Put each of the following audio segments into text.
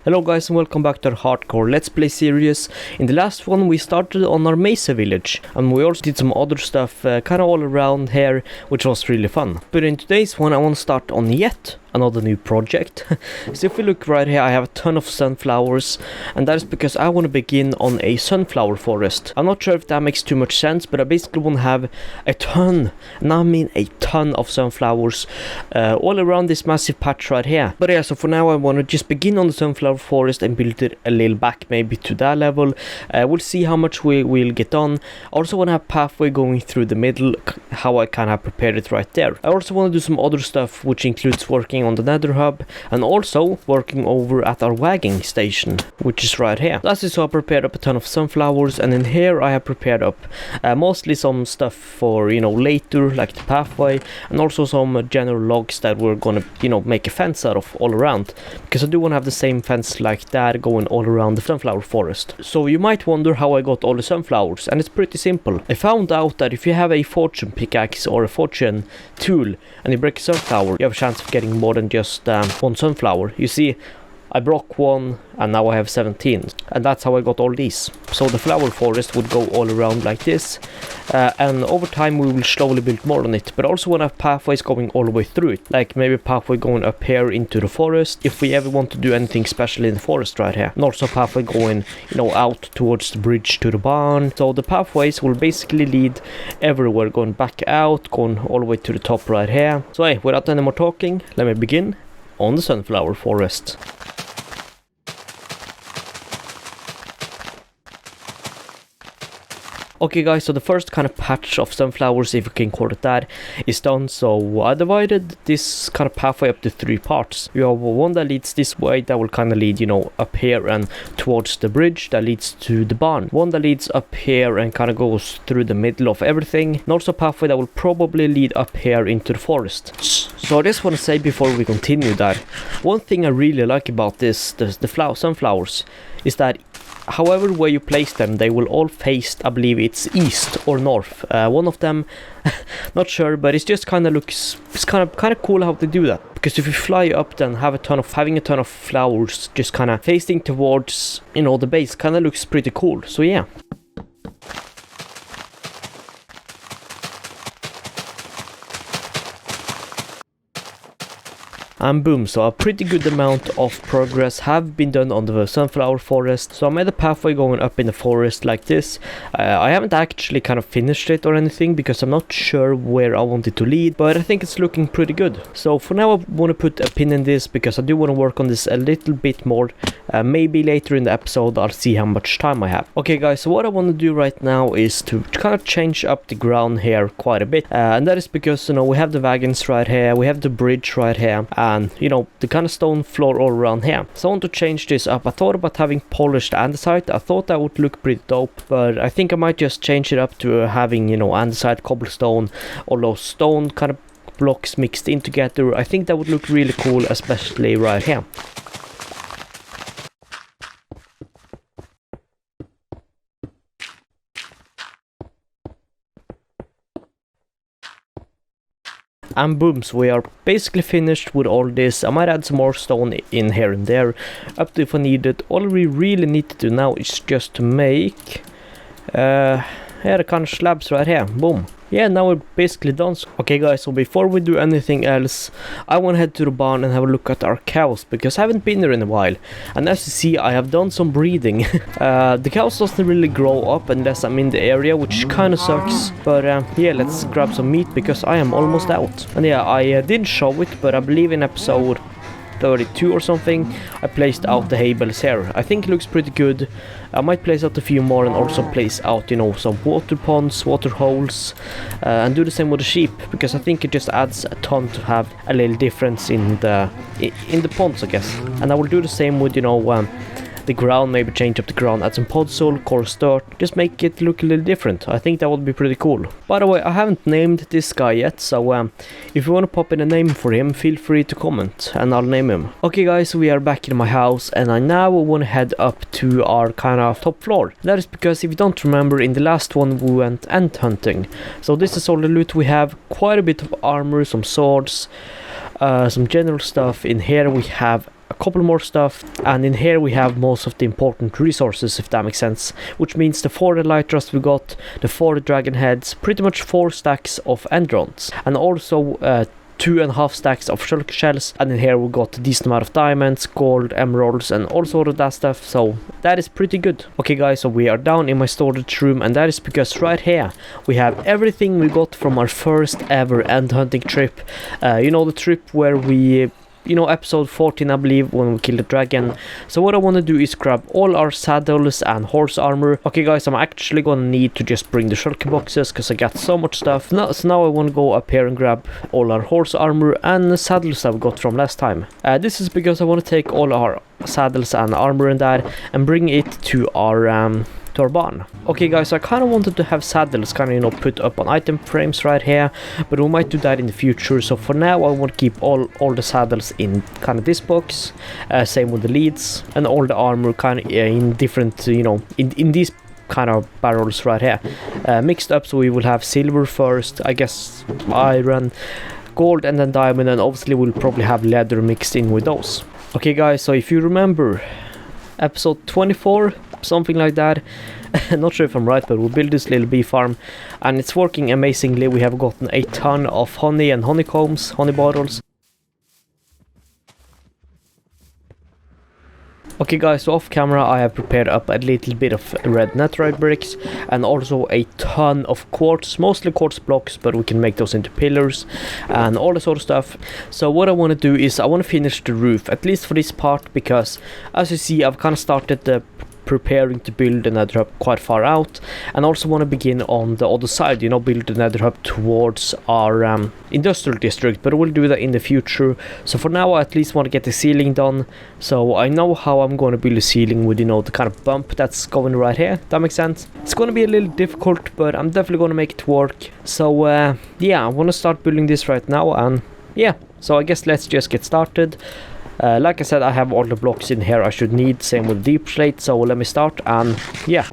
Hello guys and welcome back to our hardcore Let's Play series. In the last one we started on our mesa village and we also did some other stuff kind of all around here, which was really fun. But in today's one I want to start on yet another new project. So if we look right here, I have a ton of sunflowers, and that is because I want to begin on a sunflower forest. I'm not sure if that makes too much sense, but I basically want to have a ton, and I mean a ton of sunflowers all around this massive patch right here. But yeah, so for now I want to just begin on the sunflower forest and build it a little back maybe to that level. We'll see how much we'll get done. I also want to have pathway going through the middle, how I kind of prepared it right there. I also want to do some other stuff, which includes working on the Nether-Hub and also working over at our wagging station, which is right here. That's it. So I prepared up a ton of sunflowers, and in here I have prepared up mostly some stuff for, you know, later, like the pathway, and also some general logs that we're gonna, you know, make a fence out of all around, because I do want to have the same fence like that going all around the sunflower forest. So you might wonder how I got all the sunflowers, and it's pretty simple. I found out that if you have a fortune pickaxe or a fortune tool and you break a sunflower, you have a chance of getting more than just one sunflower. You see, I broke one and now I have 17, and that's how I got all these. So the flower forest would go all around like this, and over time we will slowly build more on it, but also want to have pathways going all the way through it, like maybe a pathway going up here into the forest if we ever want to do anything special in the forest right here, and also a pathway going, you know, out towards the bridge to the barn. So the pathways will basically lead everywhere, going back out, going all the way to the top right here. So hey, without any more talking, let me begin on the sunflower forest. Okay guys, so the first kind of patch of sunflowers, if you can call it that, is done. So I divided this kind of pathway up to 3 parts. You have one that leads this way, that will kind of lead, you know, up here and towards the bridge that leads to the barn. One that leads up here and kind of goes through the middle of everything. And also a pathway that will probably lead up here into the forest. So I just want to say before we continue that one thing I really like about the sunflowers is that however way you place them, they will all face, I believe it's east or north. One of them, not sure, but it just kind of looks, it's kind of cool how they do that. Because if you fly up, then having a ton of flowers just kind of facing towards, you know, the base, kind of looks pretty cool. So yeah. And boom, so a pretty good amount of progress have been done on the sunflower forest. So I made a pathway going up in the forest like this. I haven't actually kind of finished it or anything because I'm not sure where I want it to lead, but I think it's looking pretty good. So for now I want to put a pin in this because I do want to work on this a little bit more. Maybe later in the episode I'll see how much time I have. Okay guys, so what I want to do right now is to kind of change up the ground here quite a bit. And that is because, you know, we have the wagons right here, we have the bridge right here, and you know, the kind of stone floor all around here. So I want to change this up. I thought about having polished andesite. I thought that would look pretty dope, but I think I might just change it up to having, you know, andesite, cobblestone, all those stone kind of blocks mixed in together. I think that would look really cool, especially right here. And boom, so we are basically finished with all this. I might add some more stone in here and there, up to if I need it. All we really need to do now is just to make the kind of slabs right here. Boom. Yeah, now we're basically done. Okay guys, so before we do anything else, I want to head to the barn and have a look at our cows, because I haven't been there in a while. And as you see, I have done some breeding. The cows doesn't really grow up unless I'm in the area, which kind of sucks. But yeah, let's grab some meat because I am almost out. And yeah, I didn't show it, but I believe in episode 32 or something, I placed out the hay bales here. I think it looks pretty good. I might place out a few more and also place out, you know, some water ponds, water holes, and do the same with the sheep, because I think it just adds a ton to have a little difference in the ponds, I guess. And I will do the same with, you know, the ground, maybe change up the ground, add some podzol, coarse dirt, just make it look a little different. I think that would be pretty cool. By the way, I haven't named this guy yet, so if you want to pop in a name for him, feel free to comment and I'll name him. Okay guys, we are back in my house and I now want to head up to our kind of top floor. That is because if you don't remember, in the last one we went ant hunting. So this is all the loot we have, quite a bit of armor, some swords, some general stuff. In here we have a couple more stuff, and in here we have most of the important resources, if that makes sense, which means the 4 elytras we got, the 4 dragon heads, pretty much 4 stacks of endrons, and also 2.5 stacks of shulker shells, and in here we got a decent amount of diamonds, gold, emeralds, and all sort of that stuff, so that is pretty good. Okay guys, so we are down in my storage room, and that is because right here we have everything we got from our first ever end hunting trip. You know, the trip where we, you know, episode 14 I believe, when we killed the dragon. So what I want to do is grab all our saddles and horse armor. Okay guys, I'm actually gonna need to just bring the shulker boxes because I got so much stuff. So now I want to go up here and grab all our horse armor and the saddles that we got from last time. This is because I want to take all our saddles and armor and that and bring it to our barn. Okay guys, so I kind of wanted to have saddles kind of, you know, put up on item frames right here, but we might do that in the future. So for now I want to keep all the saddles in kind of this box, same with the leads, and all the armor kind of in different, you know, in these kind of barrels right here, mixed up. So we will have silver first, I guess iron, gold, and then diamond, and obviously we'll probably have leather mixed in with those. Okay guys, so if you remember episode 24, something like that, not sure if I'm right, but we'll build this little bee farm and it's working amazingly. We have gotten a ton of honey and honeycombs, honey bottles. Okay guys, so off camera I have prepared up a little bit of red netherite bricks and also a ton of quartz, mostly quartz blocks, but we can make those into pillars and all that sort of stuff. So what I want to do is I want to finish the roof, at least for this part, because as you see I've kind of started the preparing to build the Nether-Hub quite far out, and also want to begin on the other side, you know, build the Nether-Hub towards our industrial district, but we'll do that in the future. So for now I at least want to get the ceiling done, so I know how I'm going to build a ceiling with, you know, the kind of bump that's going right here. That makes sense. It's going to be a little difficult, but I'm definitely going to make it work. So yeah, I want to start building this right now, and yeah, so I guess let's just get started. Like I said, I have all the blocks in here I should need, same with deep slate, so let me start, and yeah.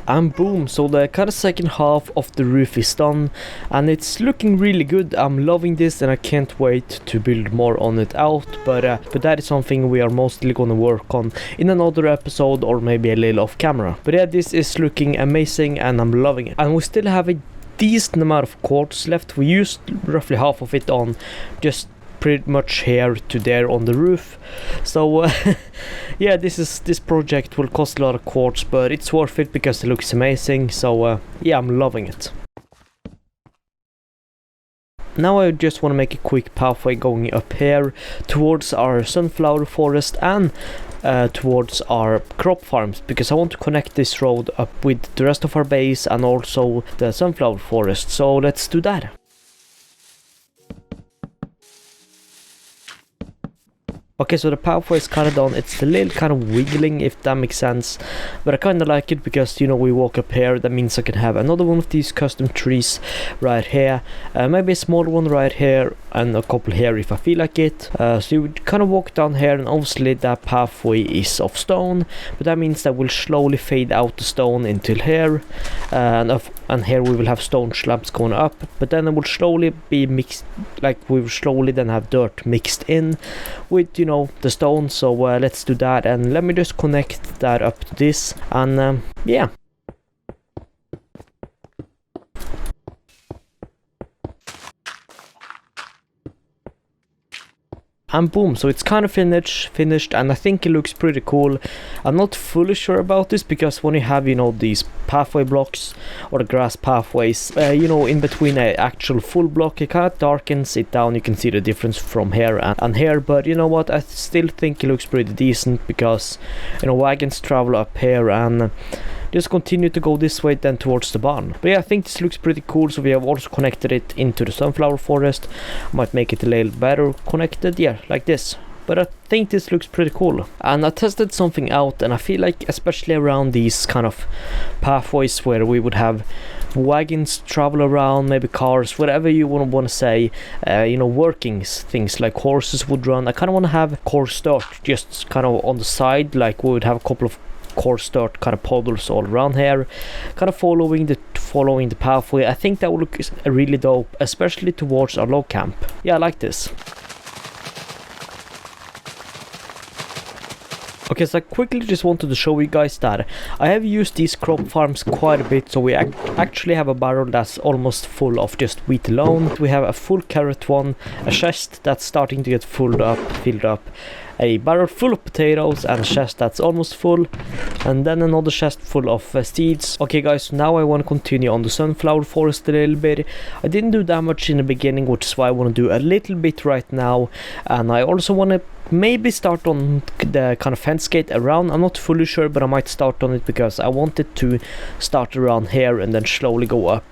And boom, so the kind of second half of the roof is done and it's looking really good. I'm loving this and I can't wait to build more on it out, but that is something we are mostly gonna work on in another episode or maybe a little off camera. But yeah, this is looking amazing and I'm loving it. And we still have a decent amount of quartz left. We used roughly half of it on just pretty much here to there on the roof. So yeah, this project will cost a lot of quartz, but it's worth it because it looks amazing. So yeah, I'm loving it. Now I just want to make a quick pathway going up here towards our sunflower forest and towards our crop farms, because I want to connect this road up with the rest of our base and also the sunflower forest. So let's do that. Okay, so the pathway is kind of done. It's a little kind of wiggling, if that makes sense, but I kind of like it because, you know, we walk up here, that means I can have another one of these custom trees right here, maybe a small one right here and a couple here if I feel like it. So you would kind of walk down here, and obviously that pathway is of stone, but that means that we'll slowly fade out the stone until here, and here we will have stone slabs going up, but then it will slowly be mixed, like we will slowly then have dirt mixed in with, you know, the stone. So let's do that, and let me just connect that up to this, and yeah. And boom, so it's kind of finished, and I think it looks pretty cool. I'm not fully sure about this because when you have, you know, these pathway blocks or the grass pathways, you know, in between an actual full block, it kind of darkens it down. You can see the difference from here and here, but you know what, I still think it looks pretty decent because, you know, wagons travel up here and just continue to go this way then towards the barn. But yeah, I think this looks pretty cool. So we have also connected it into the sunflower forest. Might make it a little better connected, yeah, like this. but I think this looks pretty cool. And I tested something out, and I feel like especially around these kind of pathways where we would have wagons travel around, maybe cars, whatever you want to say, you know, working things like horses would run. I kind of want to have coarse dirt just kind of on the side, like we would have a couple of coarse dirt kind of puddles all around here, kind of following the pathway. I think that would look really dope, especially towards our log camp. Yeah, I like this. Okay, so I quickly just wanted to show you guys that I have used these crop farms quite a bit. So we actually have a barrel that's almost full of just wheat alone. We have a full carrot one, a chest that's starting to get filled up, a barrel full of potatoes, and a chest that's almost full, and then another chest full of seeds. Okay guys, now I want to continue on the sunflower forest a little bit. I didn't do that much in the beginning, which is why I want to do a little bit right now. And I also want to maybe start on the kind of fence gate around. I'm not fully sure, but I might start on it because I wanted to start around here and then slowly go up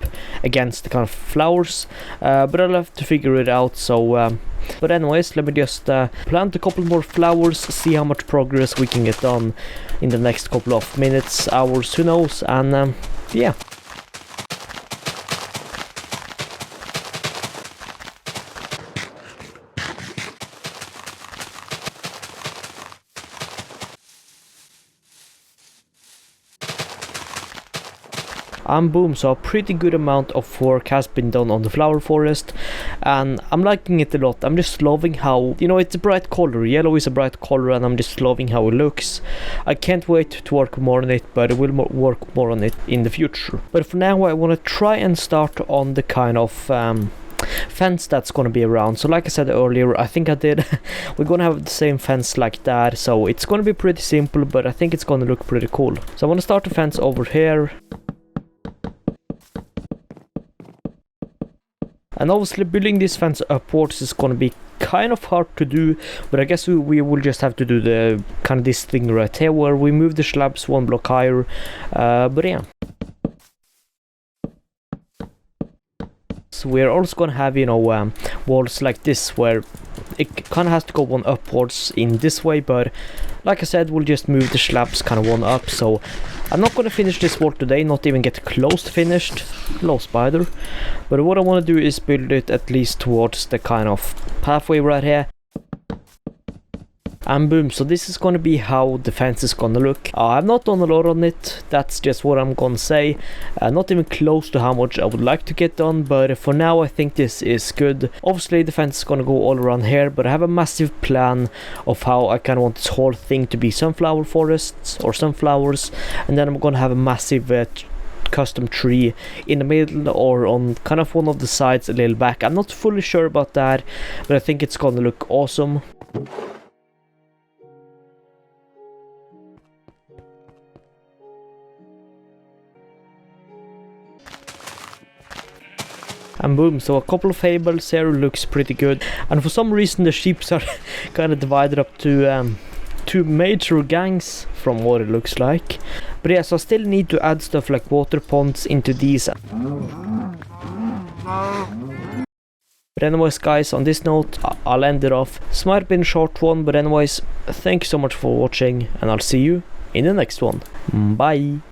against the kind of flowers, but I'll have to figure it out. So but anyways, let me just plant a couple more flowers, see how much progress we can get done in the next couple of minutes, hours, who knows. And yeah. And boom, so a pretty good amount of work has been done on the flower forest, and I'm liking it a lot. I'm just loving how, you know, it's a bright color. Yellow is a bright color, and I'm just loving how it looks. I can't wait to work more on it, but I will work more on it in the future. But for now, I want to try and start on the kind of fence that's gonna be around. So like I said earlier, I think I did we're gonna have the same fence like that, so it's gonna be pretty simple, but I think it's gonna look pretty cool. So I want to start the fence over here. And obviously building this fence upwards is going to be kind of hard to do, but I guess we will just have to do the kind of this thing right here where we move the slabs one block higher, but yeah. So we're also going to have, you know, walls like this where it kind of has to go one upwards in this way, but like I said, we'll just move the slabs kind of one up. So I'm not going to finish this wall today, not even get close to finished. Hello spider. But what I want to do is build it at least towards the kind of pathway right here. And boom, so this is going to be how the fence is going to look. I've not done a lot on it, that's just what I'm going to say. Not even close to how much I would like to get done, but for now I think this is good. Obviously the fence is going to go all around here, but I have a massive plan of how I kind of want this whole thing to be sunflower forests or sunflowers, and then I'm going to have a massive custom tree in the middle or on kind of one of the sides a little back. I'm not fully sure about that, but I think it's going to look awesome. And boom, so a couple of fables here looks pretty good. And for some reason the sheep are kind of divided up to two major gangs from what it looks like. But yes, I still need to add stuff like water ponds into these. But anyways guys, on this note, I'll end it off. This might have been a short one, but anyways, thank you so much for watching, and I'll see you in the next one. Bye!